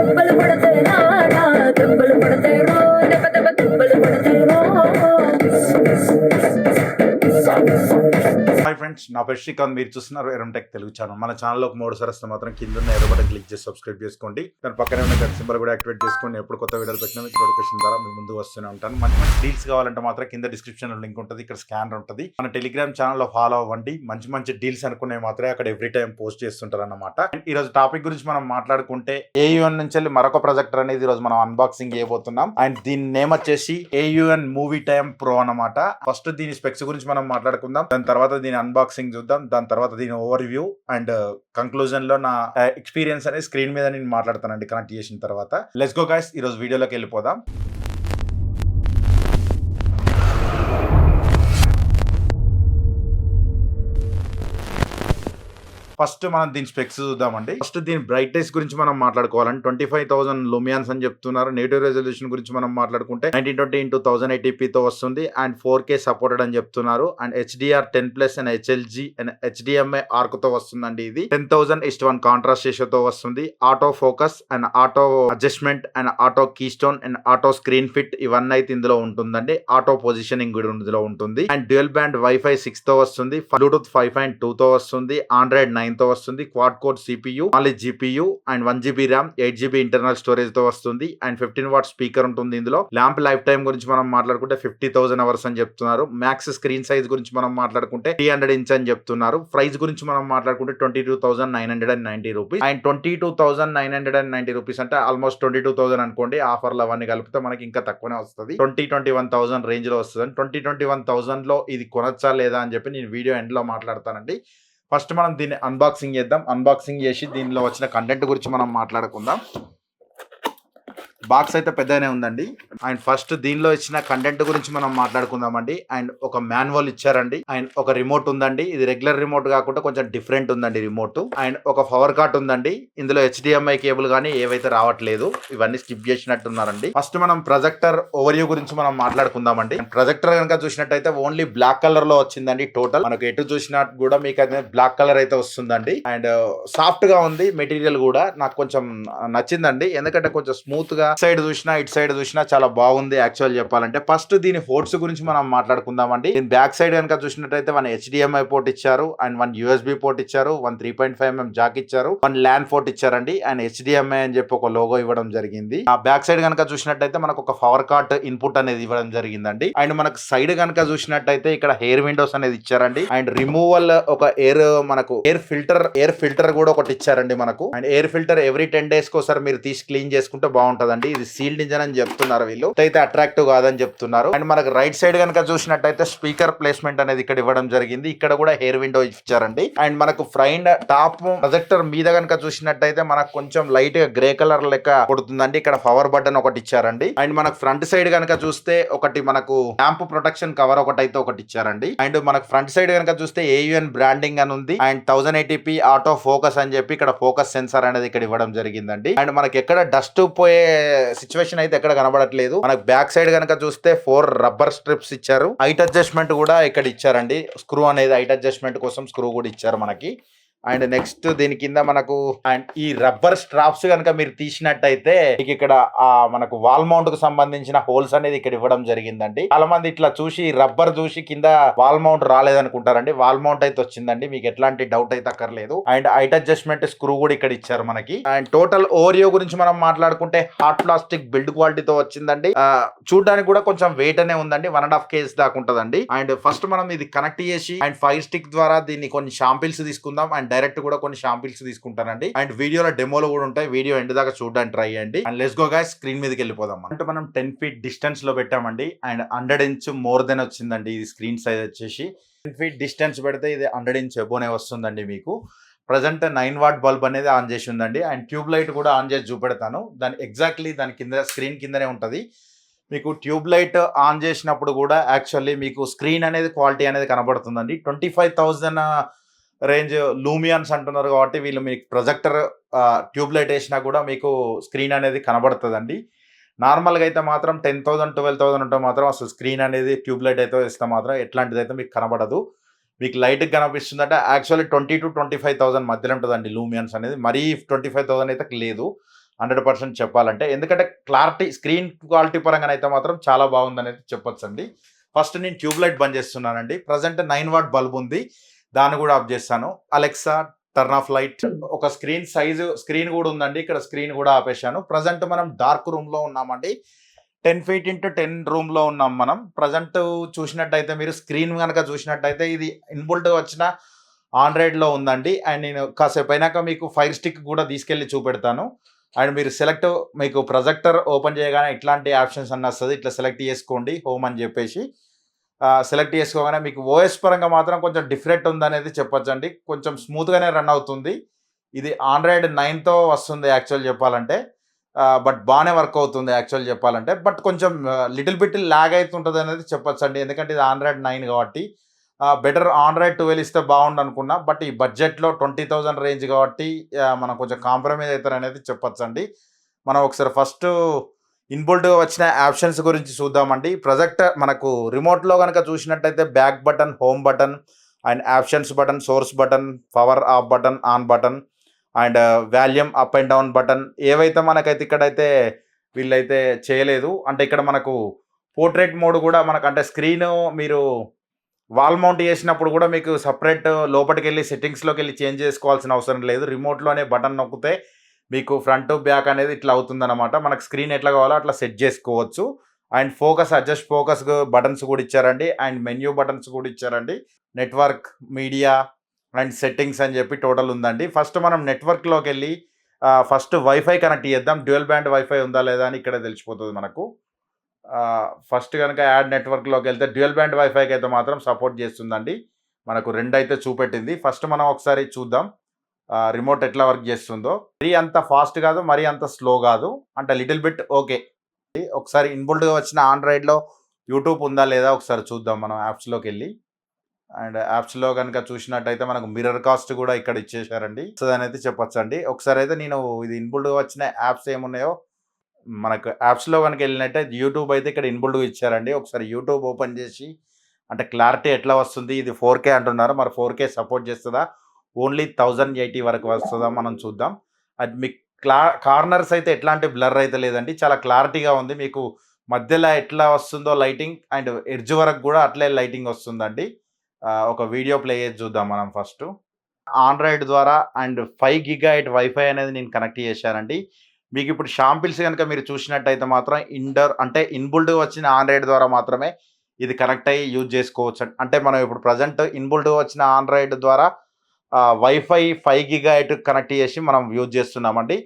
దెబ్బలు పడతాయి దెబ్బలు పడతాయి దెబ్బ దెబ్బ దెబ్బలు పడతాయి హాయ్ ఫ్రెండ్స్, నా పేరు శ్రీకాంత్. మీరు చూస్తున్నారు ఎరంటెక్ తెలుగు ఛానల్. మన ఛానల్లో ఒక 3 సార్లు వస్తే మాత్రం కింద ఉన్న ఎర్ర బటన్ క్లిక్ చేసి సబ్స్క్రైబ్ చేసుకోండి. దాని పక్కనే ఉన్న గంట సింబల్ కూడా యాక్టివేట్ చేసుకోండి. ఎప్పుడు కొత్త వీడియోలు పెట్టినా మీకు నోటిఫికేషన్ ద్వారా మీ ముందు వస్తూనే ఉంటాను. మంచి మంచి డీల్స్ కావాలంటే మాత్రం కింద డిస్క్రిప్షన్లో లింక్ ఉంటుంది, ఇక్కడ స్కానర్ ఉంటుంది. మన టెలిగ్రామ్ ఛానల్లో ఫాలో అవ్వండి. మంచి మంచి డీల్స్ అనుకునే మాత్రమే అక్కడ ఎవ్రీ టైం పోస్ట్ చేస్తుంటారు అన్నమాట. ఈ రోజు టాపిక్ గురించి మనం మాట్లాడుకుంటే AUN నుంచి వెళ్ళి మరొక ప్రాజెక్టర్ అనేది ఈ రోజు మనం అన్బాక్సింగ్ చేయబోతున్నాం. అండ్ దీని నేమ్ వచ్చేసి AUN మూవీ టైమ్ ప్రో అన్నమాట. ఫస్ట్ దీని స్పెక్స్ గురించి మనం మాట్లాడుకుందాం, దాని తర్వాత దీని అన్బాక్సింగ్ చూద్దాం, దాని తర్వాత దీని ఓవర్ వ్యూ అండ్ కంక్లూజన్ లో నా ఎక్స్పీరియన్స్ అనేది స్క్రీన్ మీద నేను మాట్లాడతానండి కనెక్ట్ చేసిన తర్వాత. లెట్స్ గో గైస్, ఈ రోజు వీడియోలోకి వెళ్ళిపోదాం. ఫస్ట్ మనం దీని స్పెక్స్ చూద్దామండి. ఫస్ట్ దీని బ్రైట్నెస్ గురించి మనం మాట్లాడుకోవాలంటే 25,000 లూమియాన్స్ అని చెప్తున్నారు. నెగిటివ్ రెజల్యూషన్ గురించి మనం మాట్లాడుకుంటే 1920x1080p తో వస్తుంది అండ్ 4K సపోర్టెడ్ అని చెప్తున్నారు. And HDR10+ and HLG and HDMI arc తో వస్తుందండి. ఇది 10,000:1 కాంట్రాస్ట్ రేషియోతో వస్తుంది. Auto focus and auto adjustment and auto keystone and auto screen fit ఇవన్నీ అయితే ఇందులో ఉంటుందండి. ఆటో పొజిషనింగ్ కూడా ఇందులో ఉంటుంది. అండ్ డ్యూయల్ బ్యాండ్ వైఫై 6 తో వస్తుంది. బ్లూటూత్ 5.2 తో వస్తుంది. ఆండ్రాయిడ్ 9 తో వస్తుంది. Quad core CPU, 4 GPU and 1GB RAM, 8GB internal storage తో వస్తుంది. అండ్ 15 వాట్ స్పీకర్ ఉంటుంది ఇందులో. ల్యాంప్ లైఫ్ టైం గురించి మనం మాట్లాడుకుంటే 50,000 అవర్స్ అని చెప్తున్నారు. మ్యాక్స్ స్క్రీన్ సైజ్ గురించి మనం మాట్లాడుకుంటే 300 ఇంచ్ అని చెప్తున్నారు. ప్రైస్ గురించి మనం మాట్లాడుకుంటే 22,990 రూపీస్. అండ్ 22,990 రూపీస్ అంటే ఆల్మోస్ట్ 22,000 అనుకోండి. ఆఫర్లు అవన్నీ కలిపితే మనకి ఇంకా తక్కువనే వస్తుంది. 21,000 రేంజ్ లో వస్తుంది. 21,000 లో ఇది కొనొచ్చా లేదా అని చెప్పి నేను వీడియో ఎండ్ లో మాట్లాడతానండి. ఫస్ట్ మనం దీన్ని అన్బాక్సింగ్ చేద్దాం. అన్బాక్సింగ్ చేసి దీనిలో వచ్చిన కంటెంట్ గురించి మనం మాట్లాడుకుందాం. బాక్స్ అయితే పెద్దగానే ఉందండి. అండ్ ఫస్ట్ దీనిలో ఇచ్చిన కంటెంట్ గురించి మనం మాట్లాడుకుందామండి. అండ్ ఒక మాన్యువల్ ఇచ్చారండి. అండ్ ఒక రిమోట్ ఉందండి. ఇది రెగ్యులర్ రిమోట్ కాకుండా కొంచెం డిఫరెంట్ ఉందండి రిమోట్. అండ్ ఒక పవర్ కార్డ్ ఉందండి. ఇందులో HDMI కేబుల్ కానీ ఏవైతే రావట్లేదు, ఇవన్నీ స్కిప్ చేసినట్టున్నారండి. ఫస్ట్ మనం ప్రొజెక్టర్ ఓవర్వ్యూ గురించి మనం మాట్లాడుకుందామండి. ప్రొజెక్టర్ కనుక చూసినట్టయితే ఓన్లీ బ్లాక్ కలర్ లో వచ్చిందండి. టోటల్ మనకు ఎటు చూసినా కూడా మీకు అయితే బ్లాక్ కలర్ అయితే వస్తుందండి. అండ్ సాఫ్ట్ గా ఉంది మెటీరియల్ కూడా. నాకు కొంచెం నచ్చిందండి, ఎందుకంటే కొంచెం స్మూత్ గా సైడ్ చూసినా ఇటు సైడ్ చూసినా చాలా బాగుంది యాక్చువల్ చెప్పాలంటే. ఫస్ట్ దీని పోర్ట్స్ గురించి మనం మాట్లాడుకుందామండి. దీని బ్యాక్ సైడ్ కనుక చూసినట్టయితే 1 HDMI పోర్ట్ ఇచ్చారు అండ్ 1 USB పోర్ట్ ఇచ్చారు, 1 3.5mm జాక్ ఇచ్చారు, 1 LAN పోర్ట్ ఇచ్చారండి. అండ్ HDMI అని చెప్పి ఒక లోగో ఇవ్వడం జరిగింది. ఆ బ్యాక్ సైడ్ కనుక చూసినట్టయితే మనకు ఒక పవర్ కార్డ్ ఇన్పుట్ అనేది ఇవ్వడం జరిగిందండి. అండ్ మనకు సైడ్ కనుక చూసినట్టయితే ఇక్కడ హెయిర్ విండోస్ అనేది ఇచ్చారండి. అండ్ రిమూవల్ ఒక మనకు ఎయిర్ ఫిల్టర్ కూడా ఒకటి ఇచ్చారండి మనకు. And air filter every 10 days కోసారి మీరు తీసి క్లీన్ చేసుకుంటే బాగుంటదండి. ఇది సీల్డ్ ఇంజన్ అని చెప్తున్నారు వీళ్ళు, అయితే అట్రాక్టివ్ కాదని చెప్తున్నారు. అండ్ మనకు రైట్ సైడ్ కనుక చూసినట్టయితే స్పీకర్ ప్లేస్మెంట్ అనేది ఇక్కడ ఇవ్వడం జరిగింది. ఇక్కడ కూడా హెయిర్ విండో ఇచ్చారండి. అండ్ మనకు ఫ్రంట్ టాప్ ప్రొజెక్టర్ మీద కనుక చూసినట్టయితే మనకు కొంచెం లైట్ గా గ్రే కలర్ లెక్క కొడుతుందండి. ఇక్కడ పవర్ బటన్ ఒకటి ఇచ్చారండి. అండ్ మనకు ఫ్రంట్ సైడ్ కనుక చూస్తే ఒకటి మనకు ల్యాంప్ ప్రొటెక్షన్ కవర్ ఒకటి ఇచ్చారండి. అండ్ మనకు ఫ్రంట్ సైడ్ కనుక చూస్తే AUN బ్రాండింగ్ అని ఉంది. అండ్ 1080p ఆటో ఫోకస్ అని చెప్పి ఇక్కడ ఫోకస్ సెన్సార్ అనేది ఇక్కడ ఇవ్వడం జరిగిందండి. అండ్ మనకి ఎక్కడ డస్ట్ పోయే సిచ్యువేషన్ అయితే ఎక్కడ కనబడట్లేదు. మనకు బ్యాక్ సైడ్ కనుక చూస్తే 4 రబ్బర్ స్ట్రిప్స్ ఇచ్చారు. హైట్ అడ్జస్ట్మెంట్ కూడా ఇక్కడ ఇచ్చారండి. స్క్రూ అనేది హైట్ అడ్జస్ట్మెంట్ కోసం స్క్రూ కూడా ఇచ్చారు మనకి. అండ్ నెక్స్ట్ దీని కింద మనకు అండ్ ఈ రబ్బర్ స్ట్రాప్స్ కనుక మీరు తీసినట్టయితే ఇక్కడ మనకు వాల్ మౌంట్ కు సంబంధించిన హోల్స్ అనేది ఇక్కడ ఇవ్వడం జరిగిందండి. చాలా మంది ఇట్లా చూసి రబ్బర్ చూసి కింద వాల్ మౌంట్ రాలేదనుకుంటారండి. వాల్ మౌంట్ అయితే వచ్చిందండి, మీకు ఎట్లాంటి డౌట్ అయితే అక్కర్లేదు. అండ్ హైట్ అడ్జస్ట్మెంట్ స్క్రూ కూడా ఇక్కడ ఇచ్చారు మనకి. అండ్ టోటల్ ఓరియో గురించి మనం మాట్లాడుకుంటే హార్డ్ ప్లాస్టిక్ బిల్డ్ క్వాలిటీతో వచ్చిందండి. చూడడానికి కూడా కొంచెం వెయిట్ అనే ఉందండి. 1.5 kg దాకా ఉంటదండి. అండ్ ఫస్ట్ మనం ఇది కనెక్ట్ చేసి అండ్ ఫైర్ స్టిక్ ద్వారా దీన్ని కొన్ని షాంపిల్స్ తీసుకుందాం. అండ్ డైరెక్ట్ కూడా కొన్ని షాంపిల్స్ తీసుకుంటానండి. అండ్ వీడియోలో డెమోలో కూడా ఉంటాయి, వీడియో ఎండ్ దాకా చూడడానికి ట్రై చేయండి. And let's go guys, screen మీదకి వెళ్ళిపోదాం. అంటే మనం 10 feet డిస్టెన్స్ లో పెట్టామండి. అండ్ 100 inch మోర్ దెన్ వచ్చిందండి. ఇది స్క్రీన్ సైజ్ వచ్చేసి 10 feet డిస్టెన్స్ పెడితే ఇది 100 inch ఎబోనే వస్తుందండి మీకు. ప్రజెంట్ 9 watt బల్బ్ అనేది ఆన్ చేసి ఉందండి. అండ్ ట్యూబ్ లైట్ కూడా ఆన్ చేసి చూపెడతాను. దాని ఎగ్జాక్ట్లీ దాని కింద స్క్రీన్ కిందనే ఉంటది. మీకు ట్యూబ్ లైట్ ఆన్ చేసినప్పుడు కూడా యాక్చువల్లీ మీకు స్క్రీన్ అనేది క్వాలిటీ అనేది కనబడుతుందండి. 25,000 రేంజ్ లూమియాన్స్ అంటున్నారు కాబట్టి వీళ్ళు మీకు ప్రొజెక్టర్ ట్యూబ్ లైట్ వేసినా కూడా మీకు స్క్రీన్ అనేది కనబడుతుందండి. నార్మల్గా అయితే మాత్రం 10,000 12,000 ఉంటే మాత్రం అసలు స్క్రీన్ అనేది ట్యూబ్ లైట్ అయితే ఇస్తే మాత్రం ఎట్లాంటిది అయితే మీకు కనబడదు. మీకు లైట్గా కనిపిస్తుందంటే యాక్చువల్లీ 20,000 to 25,000 మధ్యలో ఉంటుందండి లూమియన్స్ అనేది. మరీ 25,000 అయితే లేదు. 100% చెప్పాలంటే. ఎందుకంటే క్లారిటీ స్క్రీన్ క్వాలిటీ పరంగానైతే మాత్రం చాలా బాగుందనేది చెప్పొచ్చండి. ఫస్ట్ నేను ట్యూబ్ లైట్ బంద్ చేస్తున్నానండి. ప్రెజెంట్ 9 వాట్ బల్బ్ ఉంది. దాన్ని కూడా ఆఫ్ చేస్తాను. Alexa turn off light. ఒక స్క్రీన్ కూడా ఉందండి. ఇక్కడ స్క్రీన్ కూడా ఆపేశాను. ప్రెజెంట్ మనం డార్క్ రూమ్‌లో ఉన్నామండి. 10 ఫీట్ ఇంటూ 10 రూమ్‌లో ఉన్నాం మనం. ప్రెజెంట్ చూసినట్టయితే మీరు స్క్రీన్ గనక చూసినట్టయితే ఇది ఇన్‌బుల్ట్‌గా వచ్చిన ఆండ్రాయిడ్‌లో ఉందండి. అండ్ నేను కాసేపు అయినాక మీకు ఫైర్ స్టిక్ కూడా తీసుకెళ్ళి చూపెడతాను. అండ్ మీరు మీకు ప్రొజెక్టర్ ఓపెన్ చేయగానే ఇట్లాంటి ఆప్షన్స్ అన్నీ వస్తది. ఇట్లా సెలెక్ట్ చేసుకోండి హోమ్ అని చెప్పేసి. సెలెక్ట్ చేసుకోగానే మీకు ఓఎస్ పరంగా మాత్రం కొంచెం డిఫరెంట్ ఉందనేది చెప్పొచ్చండి. కొంచెం స్మూత్‌గానే రన్ అవుతుంది. ఇది ఆండ్రాయిడ్ 9తో వస్తుంది యాక్చువల్ చెప్పాలంటే. బట్ బానే వర్క్ అవుతుంది యాక్చువల్ చెప్పాలంటే. బట్ కొంచెం లిటిల్ బిట్ లాగ్ అయితుంటదనేది చెప్పొచ్చండి. ఎందుకంటే ఇది ఆండ్రాయిడ్ 9 కాబట్టి. బెటర్ ఆండ్రాయిడ్ 12 ఇస్తే బాగుండనుకున్నా. బట్ ఈ బడ్జెట్‌లో 20,000 రేంజ్ కాబట్టి మనం కొంచెం కాంప్రమైజ్ అయితారనేది చెప్పొచ్చండి. మనం ఒకసారి ఫస్టు ఇన్‌బుల్ట్‌గా వచ్చిన ఆప్షన్స్ గురించి చూద్దామండి. మనకు రిమోట్‌లో గనక చూసినట్టయితే back button, home button and options button, source button, power of button, on button and volume up and down button ఏవైతే మనకైతే ఇక్కడైతే వీళ్ళైతే చేయలేదు. అంటే ఇక్కడ మనకు పోర్ట్రేట్ మోడ్ కూడా మనకంటే స్క్రీను మీరు వాల్ మౌంట్ చేసినప్పుడు కూడా మీకు సెపరేట్ లోపటికెళ్ళి సెట్టింగ్స్‌లోకెళ్ళి చేంజ్ చేసుకోవాల్సిన అవసరం లేదు. రిమోట్‌లోనే బటన్ నొక్కితే మీకు ఫ్రంట్, బ్యాక్ అనేది ఇట్లా అవుతుందనమాట. మనకు స్క్రీన్ ఎట్లా కావాలో అట్లా సెట్ చేసుకోవచ్చు. అండ్ అడ్జస్ట్ ఫోకస్ బటన్స్ కూడా ఇచ్చారండి. అండ్ మెన్యూ బటన్స్ కూడా ఇచ్చారండి. నెట్వర్క్, మీడియా అండ్ సెట్టింగ్స్ అని చెప్పి టోటల్ ఉందండి. ఫస్ట్ మనం నెట్వర్క్‌లోకెళ్ళి ఫస్ట్ వైఫై కనెక్ట్ చేద్దాం. డ్యూయల్ బ్యాండ్ వైఫై ఉందా లేదా అని ఇక్కడే తెలిసిపోతది మనకు. ఫస్ట్ గనక యాడ్ నెట్వర్క్‌లోకెళ్తే డ్యూయల్ బ్యాండ్ వైఫైకి అయితే మాత్రం సపోర్ట్ చేస్తుందండి. మనకు 2 అయితే చూపెట్టింది. ఫస్ట్ మనం ఒకసారి చూద్దాం. రిమోట్ ఎట్లా వర్క్ చేస్తుందో. మరీ అంత ఫాస్ట్ కాదు, మరీ అంత స్లో కాదు. అంటే లిటిల్ బిట్ ఓకే. ఒకసారి ఇన్‌బుల్ట్‌గా వచ్చిన ఆండ్రాయిడ్‌లో యూట్యూబ్ ఉందా లేదా ఒకసారి చూద్దాం మనం యాప్స్‌లోకెళ్ళి. అండ్ యాప్స్‌లో గనక చూసినట్టయితే మనకు మిర్రర్ కాస్ట్ కూడా ఇక్కడ ఇచ్చేశారండి. వస్తదనైతే చెప్పొచ్చండి. ఒకసారి అయితే నేను ఇది ఇన్‌బుల్ట్‌గా వచ్చిన యాప్స్ ఏమున్నాయో మనకు యాప్స్‌లో గనక వెళ్ళినట్టయితే యూట్యూబ్ అయితే ఇక్కడ ఇన్‌బుల్ట్‌గా ఇచ్చారండి. ఒకసారి యూట్యూబ్ ఓపెన్ చేసి అంటే క్లారిటీ ఎట్లా వస్తుంది? ఇది 4K అంటున్నారు. మరి 4K సపోర్ట్ చేస్తదా? ఓన్లీ 1080 వరకు వస్తదా? మనం చూద్దాం. అది మీకు కార్నర్స్ అయితే ఎట్లాంటి బ్లర్ అయితే లేదండి. చాలా క్లారిటీగా ఉంది. మీకు మధ్యలో ఎట్లా వస్తుందో లైటింగ్ అండ్ ఎడ్జ్ వరకు కూడా అట్లే లైటింగ్ వస్తుందండి. ఒక వీడియో ప్లే చేసి చూద్దాం మనం ఫస్టు. ఆండ్రాయిడ్ ద్వారా అండ్ 5 గిగాహెర్ట్జ్ వైఫై అనేది నేను కనెక్ట్ చేశానండి. మీకిప్పుడు షాంపిల్స్ గనుక మీరు చూసినట్టయితే మాత్రం అంటే ఇన్‌బుల్ట్‌గా వచ్చిన ఆండ్రాయిడ్ ద్వారా మాత్రమే ఇది కనెక్ట్ అయ్యి యూజ్ చేసుకోవచ్చు. అంటే మనం ఇప్పుడు ప్రెజెంట్ ఇన్‌బుల్ట్‌గా వచ్చిన ఆండ్రాయిడ్ ద్వారా వైఫై 5 గిగాహెర్ట్జ్ కనెక్ట్ చేసి మనం యూజ్ చేస్తున్నామండి.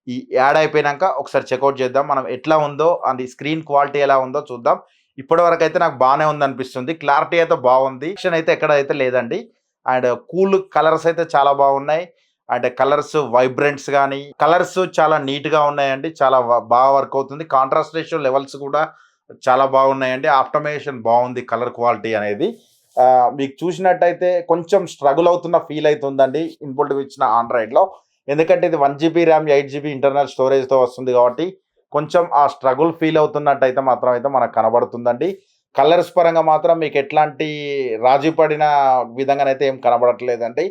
ఈ యాడ్ అయిపోయినాక ఒకసారి చెకౌట్ చేద్దాం. మనం ఎట్లా ఉందో అది స్క్రీన్ క్వాలిటీ ఎలా ఉందో చూద్దాం. ఇప్పటివరకైతే నాకు బానే ఉందనిపిస్తుంది. క్లారిటీ అయితే బాగుంది. యాక్షన్ అయితే ఎక్కడైతే లేదండి. అండ్ కూల్ కలర్స్ అయితే చాలా బాగున్నాయి. అండ్ కలర్స్ వైబ్రెంట్స్ గానీ, కలర్స్ చాలా నీట్‌గా ఉన్నాయండి. చాలా బాగా వర్క్ అవుతుంది. కాంట్రాస్ట్ రేషియో లెవెల్స్ కూడా చాలా బాగున్నాయండి. ఆప్టిమైజేషన్ బాగుంది కలర్ క్వాలిటీ అనేది. మీకు చూసినట్టయితే కొంచెం స్ట్రగుల్ అవుతున్న ఫీల్ అయితుందండి ఇన్‌బుల్ట్‌గా ఇచ్చిన ఆండ్రాయిడ్‌లో. ఎందుకంటే ఇది 1 జీబీ ర్యామ్, 8 జీబీ ఇంటర్నల్ స్టోరేజ్‌తో వస్తుంది కాబట్టి కొంచెం ఆ స్ట్రగుల్ ఫీల్ అవుతున్నట్టయితే మాత్రం అయితే మనకు కనబడుతుందండి. కలర్స్ పరంగా మాత్రం మీకు ఎట్లాంటి రాజీ పడిన విధంగానైతే ఏం కనబడట్లేదండి.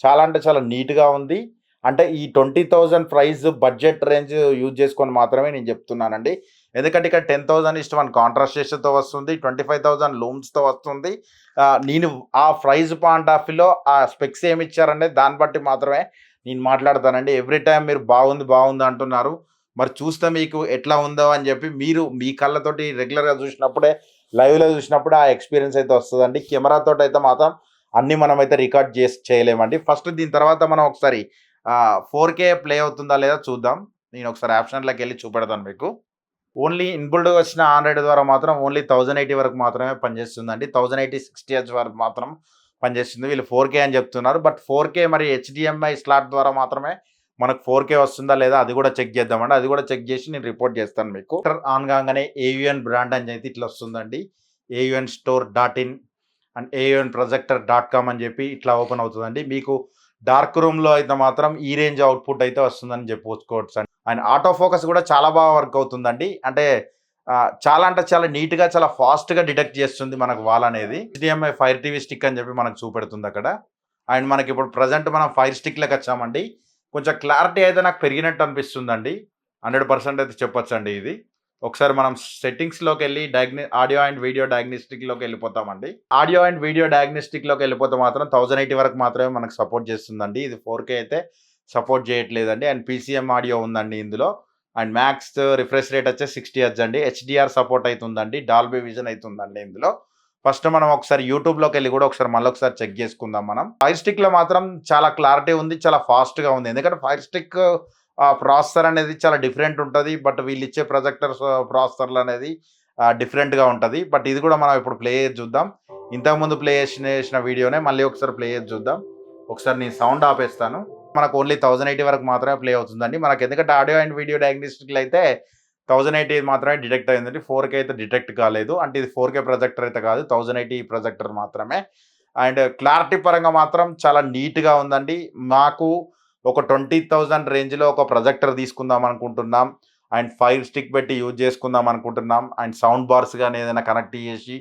చాలా అంటే చాలా నీట్‌గా ఉంది. అంటే ఈ 20,000 ప్రైస్ బడ్జెట్ రేంజ్ యూజ్ చేసుకొని మాత్రమే నేను చెప్తున్నానండి. ఎందుకంటే ఇక్కడ 10,000:1 కాంట్రాస్ట్ రేషియోతో వస్తుంది. 25,000 లూమ్స్‌తో వస్తుంది. నేను ఆ ప్రైస్ పాయింట్ ఆఫ్ వ్యూలో ఆ స్పెక్స్ ఏమి ఇచ్చారనేది దాన్ని బట్టి మాత్రమే నేను మాట్లాడతానండి. ఎవ్రీ టైమ్ మీరు బాగుంది, బాగుంది అంటున్నారు. మరి చూస్తే మీకు ఎట్లా ఉందో అని చెప్పి మీరు మీ కళ్ళతోటి రెగ్యులర్‌గా చూసినప్పుడే, లైవ్‌లో చూసినప్పుడే ఆ ఎక్స్‌పీరియన్స్ అయితే వస్తదండి. కెమెరాతోటైతే మాత్రం అన్నీ మనమైతే రికార్డ్ చేయలేమండి. ఫస్ట్ దీని తర్వాత మనం ఒకసారి 4K ప్లే అవుతుందా లేదా చూద్దాం. నేను ఒకసారి ఆప్షన్‌లోకెళ్ళి చూపెడతాను మీకు. ఓన్లీ ఇన్‌బుల్ట్‌గా వచ్చిన ఆండ్రాయిడ్ ద్వారా మాత్రం ఓన్లీ 1080 వరకు మాత్రమే పనిచేస్తుందండి. 1080 60 హెర్ట్జ్ వరకు మాత్రం పనిచేస్తుంది. వీళ్ళు 4K అని చెప్తున్నారు. బట్ 4K మరి హెచ్‌డీఎంఐ స్లాట్ ద్వారా మాత్రమే మనకు 4K వస్తుందా లేదా అది కూడా చెక్ చేద్దామండి. అది కూడా చెక్ చేసి నేను రిపోర్ట్ చేస్తాను మీకు. ఆన్ కాగానే ఏయుఎన్ బ్రాండ్ అని అయితే ఇట్లా వస్తుందండి. AUN store dot in and AUN projector dot com అని చెప్పి ఇట్లా ఓపెన్ అవుతుందండి. మీకు డార్క్ రూమ్‌లో అయితే మాత్రం ఈ రేంజ్ అవుట్‌పుట్ అయితే వస్తుందని చెప్పుకోవచ్చండి. అండ్ ఆటో ఫోకస్ కూడా చాలా బాగా వర్క్ అవుతుందండి. అంటే చాలా అంటే చాలా నీట్‌గా, చాలా ఫాస్ట్‌గా డిటెక్ట్ చేస్తుంది మనకు వాల్ అనేది. హెచ్‌డీఎంఐ ఫైర్ టీవీ స్టిక్ అని చెప్పి మనకు చూపెడుతుంది అక్కడ. అండ్ మనకి ఇప్పుడు ప్రెజెంట్ మనం ఫైర్ స్టిక్‌లోకి వచ్చామండి. కొంచెం క్లారిటీ అయితే నాకు పెరిగినట్టు అనిపిస్తుందండి. 100% అయితే చెప్పొచ్చండి ఇది. ఒకసారి మనం సెట్టింగ్స్‌లోకి వెళ్ళి ఆడియో అండ్ వీడియో డయాగ్నోస్టిక్‌లోకి వెళ్ళిపోతామండి. ఆడియో అండ్ వీడియో డయాగ్నోస్టిక్‌లోకి వెళ్ళిపోతే మాత్రం 1080 వరకు మాత్రమే మనకు సపోర్ట్ చేస్తుందండి. ఇది 4K అయితే సపోర్ట్ చేయట్లేదండి. అండ్ పీసీఎం ఆడియో ఉందండి ఇందులో. అండ్ మ్యాక్స్ రిఫ్రెష్ రేట్ వచ్చేసి 60 హెర్ట్జ్ అండి. హెచ్‌డీఆర్ సపోర్ట్ అయితుందండి. డాల్బీ విజన్ అయితుందండి ఇందులో. ఫస్ట్ మనం ఒకసారి యూట్యూబ్‌లోకెళ్ళి కూడా మళ్ళొకసారి చెక్ చేసుకుందాం మనం. ఫైర్ స్టిక్‌లో మాత్రం చాలా క్లారిటీ ఉంది. చాలా ఫాస్ట్‌గా ఉంది. ఎందుకంటే ఫైర్ స్టిక్ ప్రాసెసర్ అనేది చాలా డిఫరెంట్ ఉంటది. బట్ వీళ్ళిచ్చే ప్రొజెక్టర్స్ ప్రాసెసర్‌లనేది డిఫరెంట్‌గా ఉంటది. బట్ ఇది కూడా మనం ఇప్పుడు ప్లే చేసి చూద్దాం. ఇంతకుముందు ప్లే చేసిన వీడియోనే మళ్ళీ ఒకసారి ప్లే చేసి చూద్దాం. ఒకసారి నేను సౌండ్ ఆపేస్తాను. మనకు ఓన్లీ 1080 వరకు మాత్రమే ప్లే అవుతుందండి. మనకు ఎందుకంటే ఆడియో అండ్ వీడియో డయాగ్నోస్టిక్‌లో అయితే 1080 మాత్రమే డిటెక్ట్ అయిందండి. 4K అయితే డిటెక్ట్ కాలేదు. అంటే ఇది 4K ప్రొజెక్టర్ అయితే కాదు. 1080 ప్రొజెక్టర్ మాత్రమే. అండ్ క్లారిటీ పరంగా మాత్రం చాలా నీట్‌గా ఉందండి. మాకు ఒక 20,000 రేంజ్‌లో ఒక ప్రొజెక్టర్ తీసుకుందాం అనుకుంటున్నాం. అండ్ ఫైర్ స్టిక్ పెట్టి యూజ్ చేసుకుందాం అనుకుంటున్నాం. అండ్ సౌండ్ బార్స్ గాని ఏదైనా కనెక్ట్ చేసి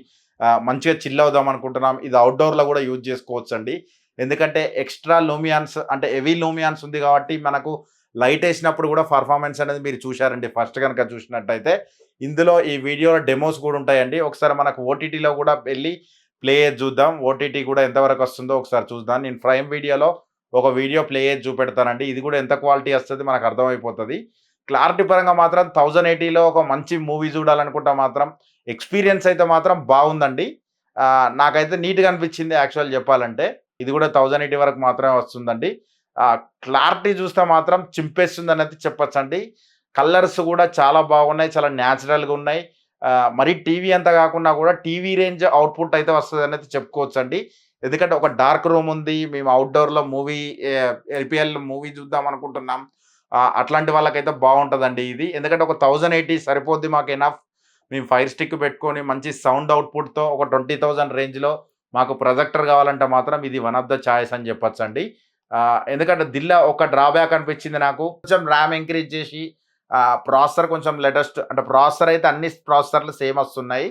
మంచిగా చిల్ అవుదాం అనుకుంటున్నాం. ఇది అవుట్‌డోర్‌లో కూడా యూజ్ చేసుకోవచ్చండి. ఎందుకంటే ఎక్స్‌ట్రా లూమియాన్స్ అంటే హెవీ లూమియాన్స్ ఉంది కాబట్టి మనకు లైట్ ఏసినప్పుడు కూడా పర్ఫార్మెన్స్ అనేది మీరు చూశారండి ఫస్ట్ గనుక చూసినట్టయితే. ఇందులో ఈ వీడియోలో డెమోస్ కూడా ఉంటాయండి. ఒకసారి మనకు ఓటీటీలో కూడా వెళ్ళి ప్లే చేసి చూద్దాం. ఓటీటీ కూడా ఎంతవరకు వస్తుందో ఒకసారి చూద్దాం. నేను ప్రైమ్ వీడియోలో ఒక వీడియో ప్లే చేసి చూపెడతానండి. ఇది కూడా ఎంత క్వాలిటీ వస్తది మనకు అర్థమైపోతది. క్లారిటీ పరంగా మాత్రం 1080లో ఒక మంచి మూవీ చూడాలనుకుంటే మాత్రం ఎక్స్‌పీరియన్స్ అయితే మాత్రం బావుందండి. నాకైతే నీట్‌గా అనిపించింది యాక్చువల్ చెప్పాలంటే. ఇది కూడా 1080 వరకు మాత్రమే వస్తుందండి. క్లారిటీ చూస్తే మాత్రం చింపేస్తుందనైతే చెప్పొచ్చండి. కలర్స్ కూడా చాలా బాగున్నాయి. చాలా న్యాచురల్‌గా ఉన్నాయి. మరీ టీవీ అంత కాకున్నా కూడా టీవీ రేంజ్ అవుట్‌పుట్ అయితే వస్తదనైతే చెప్పుకోవచ్చండి. ఎందుకంటే ఒక డార్క్ రూమ్ ఉంది. మేము అవుట్‌డోర్‌లో ఎల్‌పీఎల్ మూవీ చూద్దాం అనుకుంటున్నాం. అట్లాంటి వాళ్ళకైతే బావుంటదండి ఇది. ఎందుకంటే ఒక 1080 సరిపోద్ది మాకు ఎనఫ్. మేము ఫైర్ స్టిక్ పెట్టుకొని మంచి సౌండ్ అవుట్‌పుట్‌తో ఒక 20,000 రేంజ్‌లో మాకు ప్రొజెక్టర్ కావాలంటే మాత్రం ఇది వన్ ఆఫ్ ద చాయిస్ అని చెప్పొచ్చండి. ఎందుకంటే దీనిలో ఒక డ్రాబ్యాక్ అనిపించింది నాకు. కొంచెం ర్యామ్ ఇంక్రీజ్ చేసి ప్రాసెసర్ కొంచెం లేటెస్ట్ అంటే ప్రాసెసర్ అయితే అన్ని ప్రాసెసర్‌లు సేమ్ వస్తున్నాయి.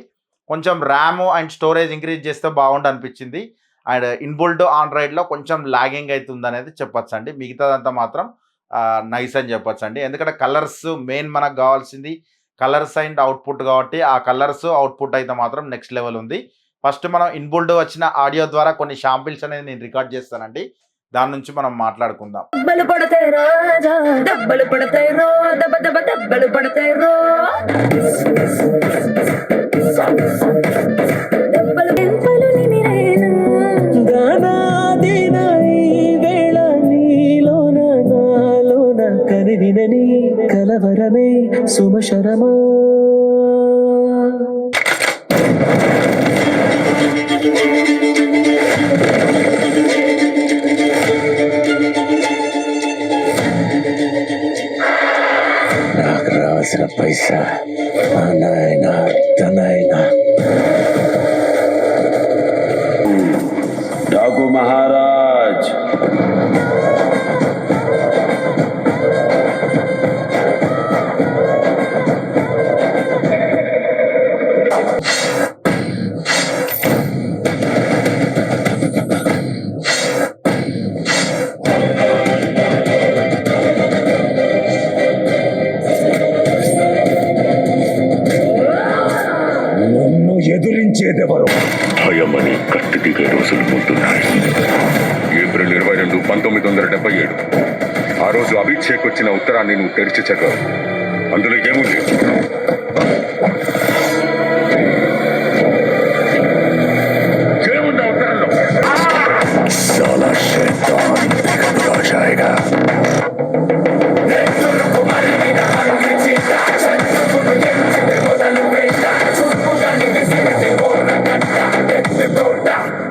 కొంచెం ర్యామ్ అండ్ స్టోరేజ్ ఇంక్రీజ్ చేస్తే బాగుండు అనిపించింది. అండ్ ఇన్‌బుల్ట్ ఆండ్రాయిడ్‌లో కొంచెం లాగింగ్ అయితుందనేది చెప్పొచ్చండి. మిగతాదంతా మాత్రం నైస్ అని చెప్పొచ్చండి. ఎందుకంటే కలర్స్ మెయిన్ మనకు కావాల్సింది కలర్స్ అండ్ అవుట్‌పుట్ కాబట్టి ఆ కలర్స్, అవుట్‌పుట్ అయితే మాత్రం నెక్స్ట్ లెవెల్ ఉంది. ఫస్ట్ మనం ఇన్‌బుల్ట్ వచ్చిన ఆడియో ద్వారా కొన్ని శాంపిల్స్ అనేది నేను రికార్డ్ చేస్తానండి. దాని నుంచి మనం మాట్లాడుకుందాం. దెబ్బలు పడతాయి రాజా దెబ్బలు పడతాయి రో దెబ్బ దెబ్బ దెబ్బలు పడతాయి రో దెబ్బలు దెబ్బలు నిమిరేనా గానాదిన ఈ వేళ నీలోన నాలోన కనివినని కలవరమే సుమశరమా నాకు రావాల్సిన పైసా నాయనా తనైనా डाकू महाराज నన్ను ఎదురించేదెవరు భయమని కత్తి దిగే రోజులు ముందున్నాయి. ఏప్రిల్ 22, 1977 ఆ రోజు అభిషేక్ వచ్చిన ఉత్తరాన్ని నువ్వు తెరిచి చదివావు. అందులో ఏముంది? ఏముంది ఆ ఉత్తరంలో? साला शैतान बिगड़ जाएगा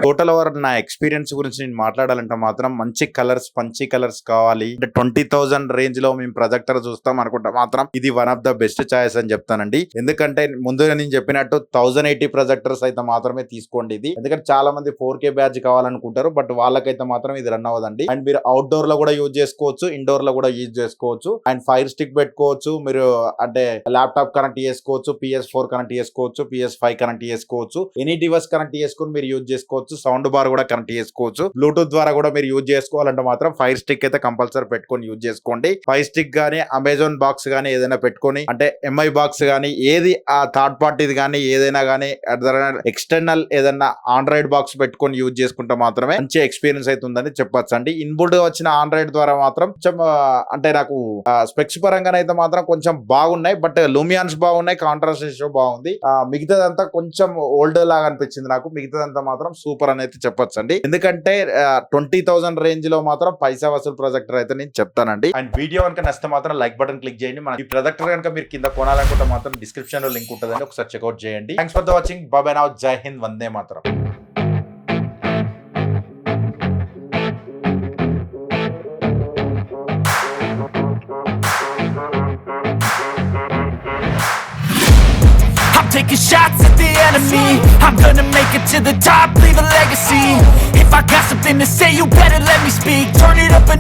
టోటల్ ఓవర్ నా ఎక్స్‌పీరియన్స్ గురించి నేను మాట్లాడాలంటే మాత్రం మంచి కలర్స్, పంచీ కలర్స్ కావాలి. అంటే 20,000 రేంజ్‌లో మేము ప్రొజెక్టర్ చూస్తాం అనుకుంటే మాత్రం ఇది one of the best choice అని చెప్తానండి. ఎందుకంటే ముందుగా నేను చెప్పినట్టు 1080 ప్రొజెక్టర్స్ అయితే మాత్రమే తీసుకోండి ఇది. ఎందుకంటే చాలా మంది 4K బ్యాచ్ కావాలనుకుంటారు. బట్ వాళ్ళకైతే మాత్రం ఇది రన్ అవ్వదండి. అండ్ మీరు అవుట్‌డోర్ లో కూడా యూజ్ చేసుకోవచ్చు. ఇండోర్ లో కూడా యూజ్ చేసుకోవచ్చు. అండ్ ఫైర్ స్టిక్ పెట్టుకోవచ్చు. మీరు అంటే ల్యాప్టాప్ కనెక్ట్ చేసుకోవచ్చు. PS4 కనెక్ట్ చేసుకోవచ్చు. PS5 కనెక్ట్ చేసుకోవచ్చు. ఎనీ డివైస్ కనెక్ట్ చేసుకొని మీరు యూజ్ చేసుకోవచ్చు. సౌండ్ బార్ ద్వారా కూడా కనెక్ట్ చేసుకోవచ్చు. బ్లూటూత్ ద్వారా కూడా మీరు యూజ్ చేసుకోవాలంటే మాత్రం ఫైర్ స్టిక్ అయితే కంపల్సరీ పెట్టుకొని యూజ్ చేసుకోండి. ఫైర్ స్టిక్ గానీ అమెజాన్ బాక్స్ గానీ ఏదైనా పెట్టుకొని అంటే ఎంఐ బాక్స్ గానీ ఏది ఆ థర్డ్ పార్టీది కానీ ఏదైనా కానీ ఎక్స్టర్నల్ ఏదైనా ఆండ్రాయిడ్ బాక్స్ పెట్టుకొని యూజ్ చేసుకుంటే మాత్రమే మంచి ఎక్స్పీరియన్స్ అవుతుందని చెప్పొచ్చు అండి. ఇన్బుల్డ్ గా వచ్చిన ఆండ్రాయిడ్ ద్వారా మాత్రం కొంచెం అంటే నాకు స్పెక్స్ పరంగానైతే మాత్రం కొంచెం బాగున్నాయి. బట్ లూమియాన్స్ బాగున్నాయి, కాంట్రాస్ట్ రేషియో బాగుంది. మిగతాదంతా కొంచెం ఓల్డ్ లాగా అనిపించింది నాకు. మిగతాదంతా మాత్రం సూపర్ అని అయితే చెప్పొచ్చు అండి. ఎందుకంటే 20,000 రేంజ్ లో మాత్రం పైసా వసూలు ప్రొజెక్టర్ అయితే నేను చెప్తానండి. అండ్ వీడియో కనుక నచ్చితే మాత్రం లైక్ బటన్ క్లిక్ చేయండి. మన ఈ ప్రొజెక్టర్ కనుక మీరు కింద కొనాలనుకుంటే మాత్రం డిస్క్రిప్షన్ లో లింక్ ఉంటుందండి, ఒకసారి చెక్అౌట్ చేయండి. Thanks for the watching. Bye now. జై హింద్. Vande Mataram. I'm taking shots at the enemy. I'm gonna make it to the top, leave a legacy. If I got something to say, you better let me speak. Turn it up a